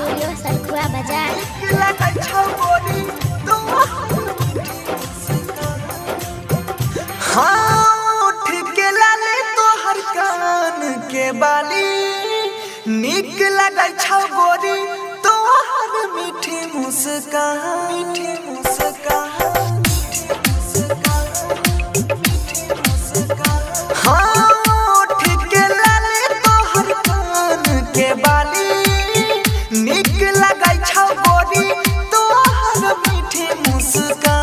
Studio सरखुआ बाजार। हाँ ठीक लाले तोहर कान के बाली निक लगै छौ गोरी तोहर मीठी मुस्कान मीठी मुस्कान हाँ ठीक लाले तोहर कान के बाली निक लगै छौ गोरी तोहर मीठी मुस्कान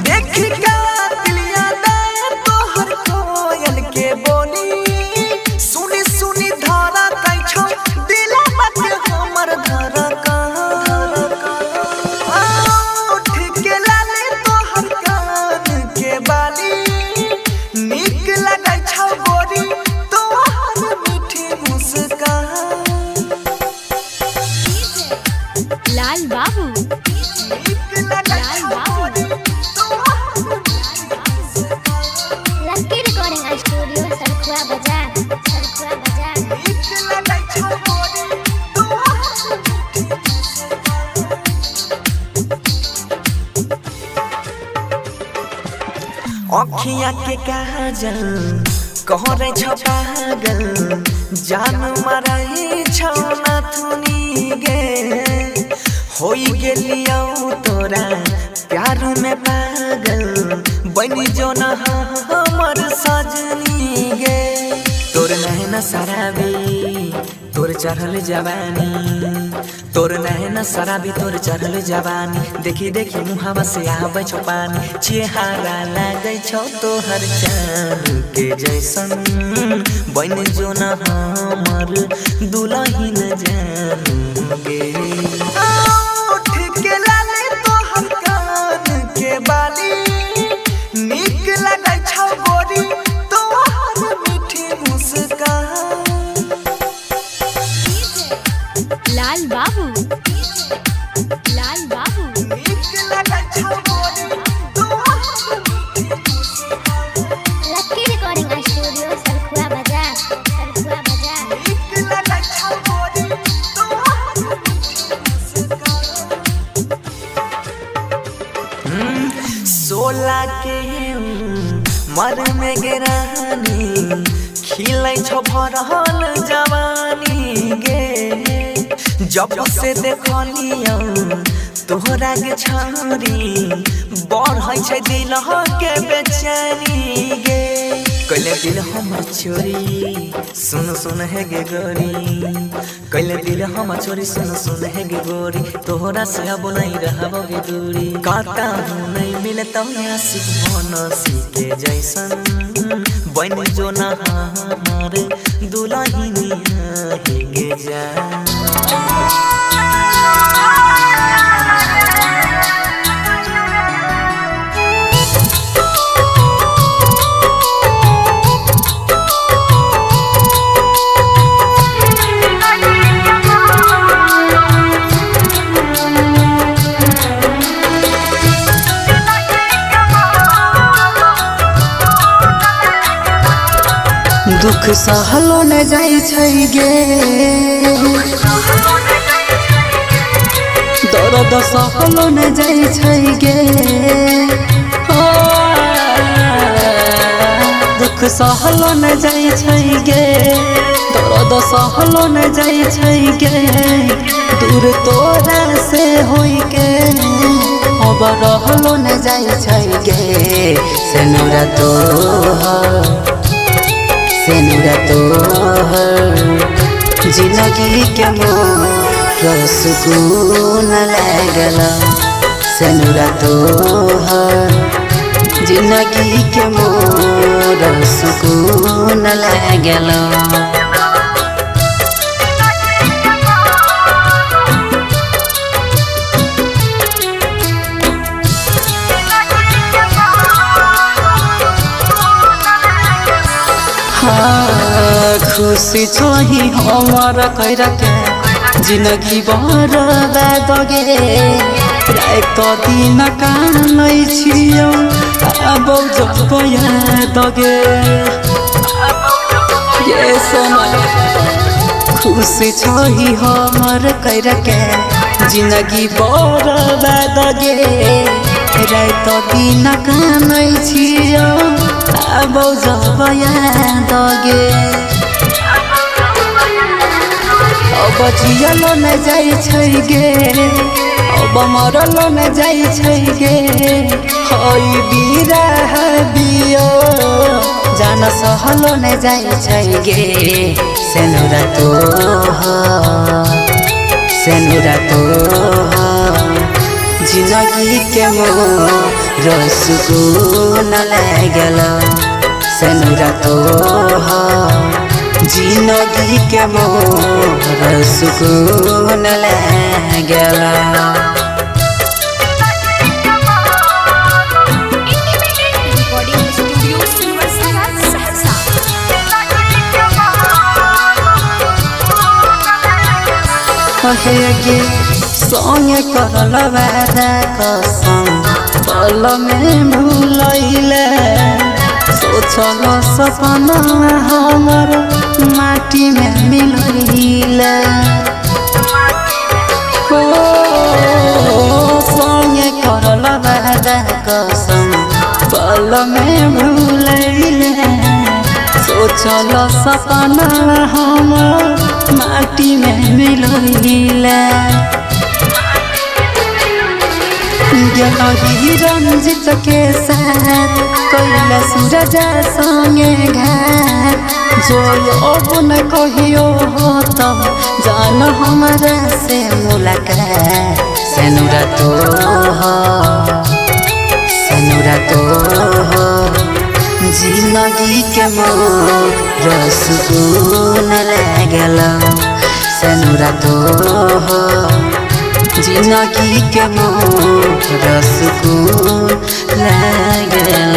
देखी का दिलिया दे तोहर कोयल के बोली सुनी सुनी धारा कै छौ दिला मत हमर धारा का ठीक लाले तोहर कान के बाली निक लगै छौ गोरी तोहर मीठी मुस्कान लाल बाबू लकी रिकॉर्डिंग स्टूडियो सरखुआ बाजार। सरखुआ बाजार। अखियाँ के काजल कहरे छौ पागल जान मारै छौ नाथुनी गे होई गेलियौ तोरा प्यार में पागल बनी जो न हमर सजनी गे तोर नैना शराबी तोर चढ़ल जवानी तोर नैना शराबी तोर चढ़ल जवानी देखी देखी मुहावा से आबै छौ पानी चेहरा लागै छौ तोहर चाँद के जैसन बन जो न हमर दुल्हन जानू गे ठीक लाले तोहर कान के बाली निक लगै छौ गोरी तोहर मीठी मुस्कान लाल बाबू लाल बाबू निक लगै छौ गोरी लकी रिकॉर्डिंग स्टूडियो सरखुआ बाजार। सरखुआ बाजार। निक लगै छौ गोरी सोला के मर में गिरानी खिलै छौ भरल जवानी गे जब से देखलियौ तोहरा के छौरी बढ़ै छै दिल के बेचैनी गे कैले दिल हमर चोरी सुन सुन हे गे गोरी कैले दिल हमर चोरी सुन सुन हे गे गोरी तोहरा से अब नहीं रहबो गे दूरी काता हूँ नहीं मिलता आशिक बनसी के जैसन बन जो न हमार दुल्हनिया हे गे जा दुख सहलो न जाइ छै गे दर्द सहलो न जाइ छै गे दुख सहलो न जाइ छै गे दर्द सहलो न जाइ छै गे दूर तोरा से होई के अब रहलो न जाइ छै गे सेनुरा तोहर जिंदगी के मोर सुकून लागल सेनुरा तोहर जिंदगी के मोर सुकून लागल खुशी छोही हमार कैरा के जिंदगी बर्बाद गे रात दिन कानै छियौ अब जब याद गे खुश छही हमर कर के जिंदगी बर्बाद गे रात दिन कानै छियो अब जब याद गे अब जियलो न जाइ छै गे अब मरलो न जाइ छै गे हई बिरह बियो जान सहलो न जाइ छै गे सेनुरा तो जिंदगी के मोर सुकून लागल सेनुरा तो जिंदगी के मोर सुकून लागल रिकॉर्डिंग स्टूडियो सिलवरसाला सहरसा गे संगे करल वादा कसम पल में भूलैले सोचल सपना हमर माटी में मिलैले हो संगे करल वादा कसम पल में भूलैले सोचल सपना हमर माटी में मिलैले गेलही रंजित के साथ कैला सूरज संगे घाट जो अब न कहियो हो तब जान हमरा से मुलाकात सेनुरा तो जिंदगी के मोर सुकून लागल सेनुरा तो जिंदगी के मोर सुकून लागल।